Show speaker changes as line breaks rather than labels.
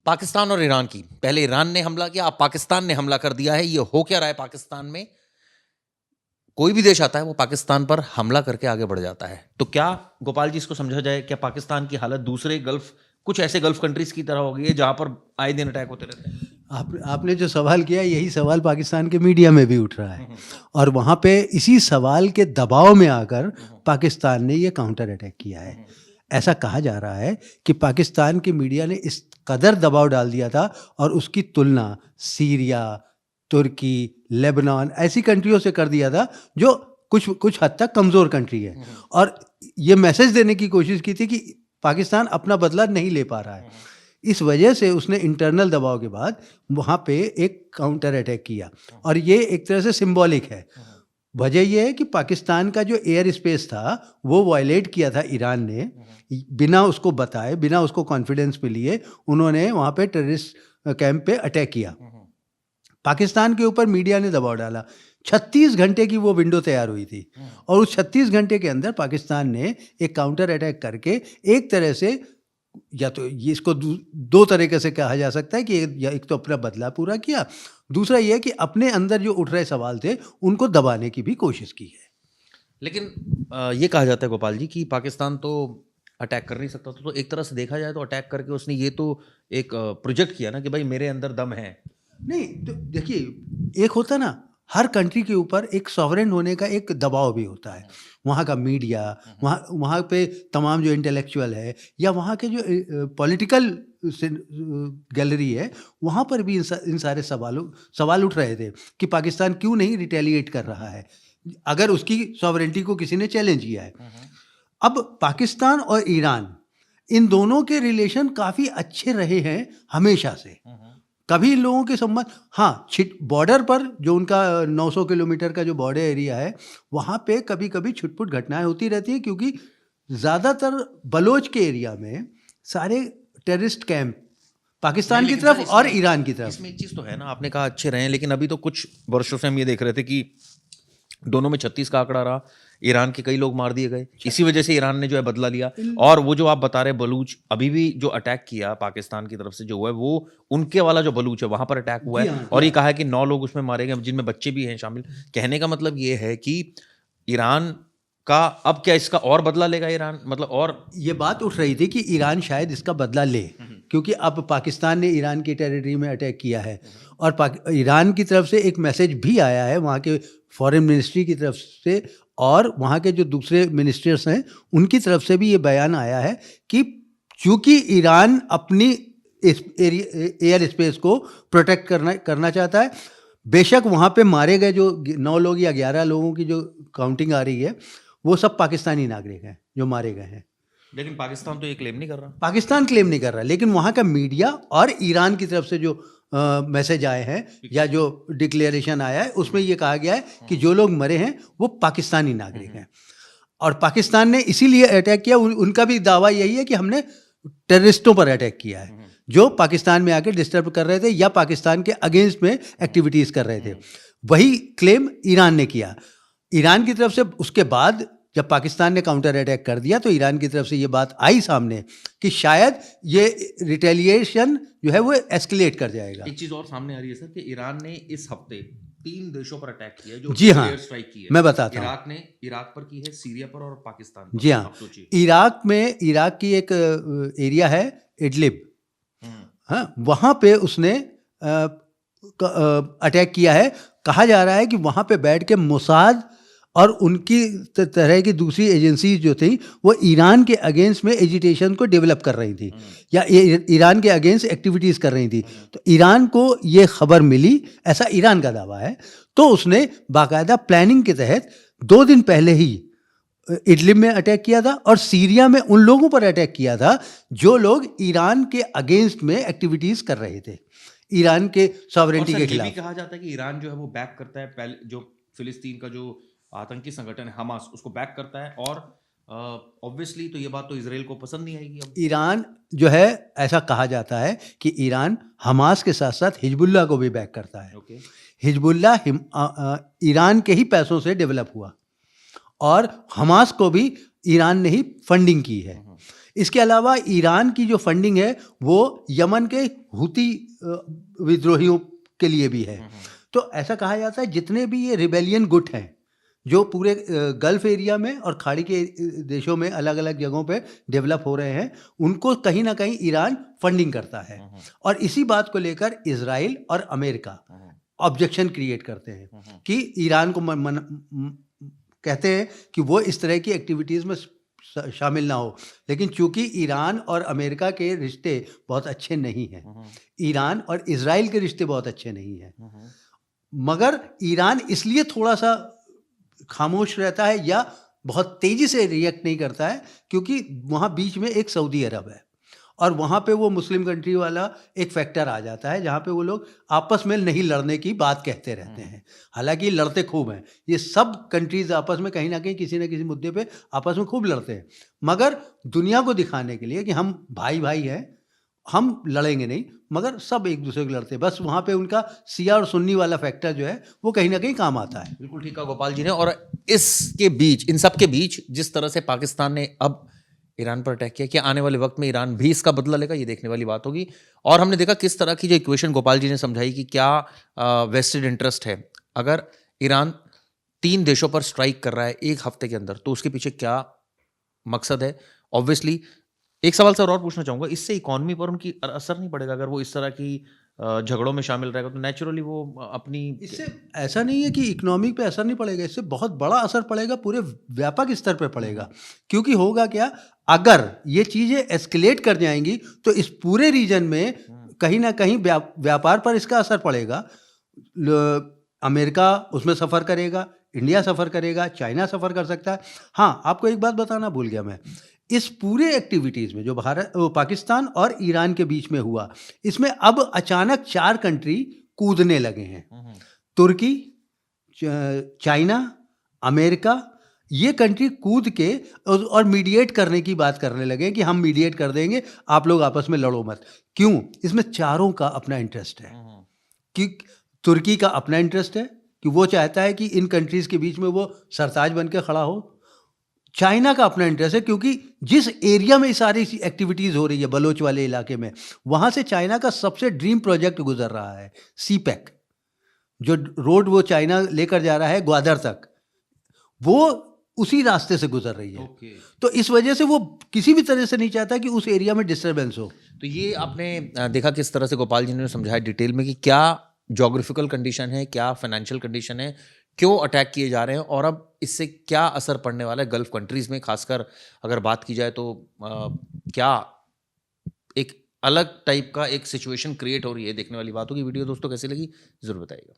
पाकिस्तान और ईरान की, पहले ईरान ने हमला किया, अब पाकिस्तान ने हमला कर दिया है। ये हो क्या रहा है पाकिस्तान में? कोई भी देश आता है वो पाकिस्तान पर हमला करके आगे बढ़ जाता है। तो क्या गोपाल जी इसको समझा जाए, क्या पाकिस्तान की हालत दूसरे गल्फ, कुछ ऐसे गल्फ कंट्रीज की तरह हो गई है जहां पर आए दिन अटैक होते रहते हैं?
आपने जो सवाल किया, यही सवाल पाकिस्तान के मीडिया में भी उठ रहा है, और वहाँ पे इसी सवाल के दबाव में आकर पाकिस्तान ने ये काउंटर अटैक किया है। ऐसा कहा जा रहा है कि पाकिस्तान की मीडिया ने इस कदर दबाव डाल दिया था और उसकी तुलना सीरिया, तुर्की, लेबनान ऐसी कंट्रियों से कर दिया था जो कुछ हद तक कमज़ोर कंट्री है, और ये मैसेज देने की कोशिश की थी कि पाकिस्तान अपना बदला नहीं ले पा रहा है। इस वजह से उसने इंटरनल दबाव के बाद वहाँ पे एक काउंटर अटैक किया, और ये एक तरह से सिंबॉलिक है। वजह यह है कि पाकिस्तान का जो एयर स्पेस था वो वायलेट किया था ईरान ने, बिना उसको बताए, बिना उसको कॉन्फिडेंस पे लिए उन्होंने वहाँ पे टेररिस्ट कैंप पे अटैक किया। पाकिस्तान के ऊपर मीडिया ने दबाव डाला। 36 घंटे की वो विंडो तैयार हुई थी, और उस 36 घंटे के अंदर पाकिस्तान ने एक काउंटर अटैक करके एक तरह से, या तो ये इसको दो तरीके से कहा जा सकता है कि एक तो अपना बदला पूरा किया, दूसरा ये है कि अपने अंदर जो उठ रहे सवाल थे उनको दबाने की भी कोशिश की है।
लेकिन ये कहा जाता है गोपाल जी कि पाकिस्तान तो अटैक कर नहीं सकता था, तो एक तरह से देखा जाए तो अटैक करके उसने ये तो एक प्रोजेक्ट किया ना कि भाई मेरे अंदर दम है।
नहीं तो देखिए, एक होता ना, हर कंट्री के ऊपर एक सॉवरेन होने का एक दबाव भी होता है। वहाँ का मीडिया, वहाँ पे तमाम जो इंटेलेक्चुअल है, या वहाँ के जो पॉलिटिकल गैलरी है, वहाँ पर भी इन सारे सवाल उठ रहे थे कि पाकिस्तान क्यों नहीं रिटेलिएट कर रहा है अगर उसकी सॉवरेनिटी को किसी ने चैलेंज किया है। अब पाकिस्तान और ईरान, इन दोनों के रिलेशन काफ़ी अच्छे रहे हैं हमेशा से। कभी इन लोगों के संबंध, हाँ, बॉर्डर पर जो उनका 900 किलोमीटर का जो बॉर्डर एरिया है, वहाँ पे कभी कभी छुटपुट घटनाएं होती रहती है, क्योंकि ज़्यादातर बलोच के एरिया में सारे टेररिस्ट कैंप पाकिस्तान की तरफ और ईरान की तरफ।
इसमें एक चीज़ तो है ना, आपने कहा अच्छे रहे हैं, लेकिन अभी तो कुछ वर्षों से हम ये देख रहे थे कि दोनों में 36 का आंकड़ा रहा, ईरान के कई लोग मार दिए गए, इसी वजह से ईरान ने जो है बदला लिया। और वो जो आप बता रहे बलूच, अभी भी जो अटैक किया पाकिस्तान की तरफ से जो हुआ है, वो उनके वाला जो बलूच है वहां पर अटैक हुआ है, और ये कहा है कि 9 लोग उसमें मारे गए, जिनमें बच्चे भी हैं शामिल। कहने का मतलब ये है कि ईरान का अब क्या इसका और बदला लेगा ईरान, मतलब और
ये बात उठ रही थी कि ईरान शायद इसका बदला ले, क्योंकि अब पाकिस्तान ने ईरान की टेरिटरी में अटैक किया है, और ईरान की तरफ से एक मैसेज भी आया है वहाँ के फॉरेन मिनिस्ट्री की तरफ से, और वहाँ के जो दूसरे मिनिस्टर्स हैं उनकी तरफ से भी ये बयान आया है कि चूँकि ईरान अपनी एयर स्पेस को प्रोटेक्ट करना चाहता है, बेशक वहाँ पे मारे गए जो 9 लोग या 11 लोगों की जो काउंटिंग आ रही है, वो सब पाकिस्तानी नागरिक हैं जो मारे गए हैं।
लेकिन पाकिस्तान तो ये क्लेम नहीं कर रहा।
पाकिस्तान क्लेम नहीं कर रहा, लेकिन वहाँ का मीडिया और ईरान की तरफ से जो मैसेज आए हैं या जो डिक्लेरेशन आया है, उसमें ये कहा गया है कि जो लोग मरे हैं वो पाकिस्तानी नागरिक हैं, और पाकिस्तान ने इसीलिए अटैक किया। उनका भी दावा यही है कि हमने टेररिस्टों पर अटैक किया है जो पाकिस्तान में आके डिस्टर्ब कर रहे थे या पाकिस्तान के अगेंस्ट में एक्टिविटीज़ कर रहे थे। वही क्लेम ईरान ने किया। ईरान की तरफ से उसके बाद जब पाकिस्तान ने काउंटर अटैक कर दिया, तो ईरान की तरफ से ये बात आई सामने कि शायद ये रिटेलिएशन जो है वो एस्केलेट कर जाएगा।
एक चीज़ और सामने आ रही है सर कि ईरान ने इस हफ्ते 3 देशों पर अटैक किया, जो
जी हाँ,
एयर स्ट्राइक की है।
मैं बताता हूँ।
इराक ने इराक पर की है, सीरिया पर और पाकिस्तान पर।
जी हाँ, इराक की एक एरिया है इडलिब, हाँ, वहाँ पे उसने अटैक किया है। कहा जा रहा है कि वहाँ पे बैठ के मोसाद और उनकी तरह की दूसरी एजेंसीज जो थी वो ईरान के अगेंस्ट में एजिटेशन को डेवलप कर रही थी या ईरान के अगेंस्ट एक्टिविटीज़ कर रही थी। तो ईरान को ये खबर मिली, ऐसा ईरान का दावा है, तो उसने बाकायदा प्लानिंग के तहत 2 दिन पहले ही इडलिब में अटैक किया था, और सीरिया में उन लोगों पर अटैक किया था जो लोग ईरान के अगेंस्ट में एक्टिविटीज़ कर रहे थे, ईरान के सॉवरेनिटी के खिलाफ।
ये भी कहा जाता है कि ईरान जो है वो बैक करता है पहले जो फिलिस्तीन का जो आतंकी संगठन है हमास, उसको बैक करता है, और ऑब्वियसली तो ये बात तो इजराइल को पसंद नहीं आएगी। अब
ईरान जो है, ऐसा कहा जाता है कि ईरान हमास के साथ साथ हिजबुल्लाह को भी बैक करता है। हिजबुल्लाह ईरान के ही पैसों से डेवलप हुआ, और हमास को भी ईरान ने ही फंडिंग की है। इसके अलावा ईरान की जो फंडिंग है वो यमन के हुती विद्रोहियों के लिए भी है। तो ऐसा कहा जाता है जितने भी ये रिबेलियन गुट हैं जो पूरे गल्फ एरिया में और खाड़ी के देशों में अलग अलग जगहों पे डेवलप हो रहे हैं, उनको कहीं ना कहीं ईरान फंडिंग करता है। और इसी बात को लेकर इजराइल और अमेरिका ऑब्जेक्शन क्रिएट करते हैं कि ईरान को कहते हैं कि वो इस तरह की एक्टिविटीज़ में शामिल ना हो। लेकिन चूंकि ईरान और अमेरिका के रिश्ते बहुत अच्छे नहीं हैं, ईरान और इजराइल के रिश्ते बहुत अच्छे नहीं हैं, मगर ईरान इसलिए थोड़ा सा खामोश रहता है या बहुत तेज़ी से रिएक्ट नहीं करता है क्योंकि वहाँ बीच में एक सऊदी अरब है और वहाँ पे वो मुस्लिम कंट्री वाला एक फैक्टर आ जाता है जहाँ पे वो लोग आपस में नहीं लड़ने की बात कहते रहते हैं। हालांकि लड़ते खूब हैं, ये सब कंट्रीज़ आपस में कहीं ना कहीं किसी न किसी मुद्दे पे आपस में खूब लड़ते हैं, मगर दुनिया को दिखाने के लिए कि हम भाई भाई हैं, हम लड़ेंगे नहीं, मगर सब एक दूसरे को लड़ते हैं। बस वहाँ पे उनका सिया और सुन्नी वाला फैक्टर जो है वो कहीं ना कहीं काम आता है।
बिल्कुल ठीक है गोपाल जी ने। और इसके बीच, इन सब के बीच जिस तरह से पाकिस्तान ने अब ईरान पर अटैक किया, क्या आने वाले वक्त में ईरान भी इसका बदला लेगा, ये देखने वाली बात होगी। और हमने देखा किस तरह की जो इक्वेशन गोपाल जी ने समझाई कि क्या वेस्टेड इंटरेस्ट है। अगर ईरान 3 देशों पर स्ट्राइक कर रहा है एक हफ्ते के अंदर, तो उसके पीछे क्या मकसद है। ऑब्वियसली एक सवाल सर और पूछना चाहूँगा, इससे इकॉनमी पर उनकी असर नहीं पड़ेगा? अगर वो इस तरह की झगड़ों में शामिल रहेगा तो नेचुरली वो अपनी,
इससे ऐसा नहीं है कि इकोनॉमिक पे असर नहीं पड़ेगा, इससे बहुत बड़ा असर पड़ेगा, पूरे व्यापक स्तर पे पड़ेगा। क्योंकि होगा क्या, अगर ये चीज़ें एस्केलेट कर जाएंगी तो इस पूरे रीजन में कहीं ना कहीं व्यापार पर इसका असर पड़ेगा। अमेरिका उसमें सफ़र करेगा, इंडिया सफ़र करेगा, चाइना सफ़र कर सकता है। हाँ, आपको एक बात बताना भूल गया मैं, इस पूरे एक्टिविटीज़ में जो पाकिस्तान और ईरान के बीच में हुआ, इसमें अब अचानक 4 कंट्री कूदने लगे हैं। तुर्की, चाइना, अमेरिका, ये कंट्री कूद के और मीडिएट करने की बात करने लगे कि हम मीडिएट कर देंगे, आप लोग आपस में लड़ो मत। क्यों? इसमें चारों का अपना इंटरेस्ट है। कि तुर्की का अपना इंटरेस्ट है कि वो चाहता है कि इन कंट्रीज़ के बीच में वो सरताज बन के खड़ा हो। चाइना का अपना इंटरेस्ट है क्योंकि जिस एरिया में सारी एक्टिविटीज़ हो रही है, बलोच वाले इलाके में, वहाँ से चाइना का सबसे ड्रीम प्रोजेक्ट गुजर रहा है, सीपैक, जो रोड वो चाइना लेकर जा रहा है ग्वादर तक, वो उसी रास्ते से गुजर रही है। तो इस वजह से वो किसी भी तरह से नहीं चाहता कि उस एरिया में डिस्टर्बेंस हो।
तो ये आपने देखा किस तरह से गोपाल जी ने समझाया डिटेल में कि क्या जोग्राफिकल कंडीशन है, क्या फाइनेंशियल कंडीशन है, क्यों अटैक किए जा रहे हैं, और अब इससे क्या असर पड़ने वाला है गल्फ कंट्रीज़ में। खासकर अगर बात की जाए तो क्या एक अलग टाइप का एक सिचुएशन क्रिएट हो रही है, देखने वाली बात होगी। वीडियो दोस्तों कैसी लगी ज़रूर बताइएगा।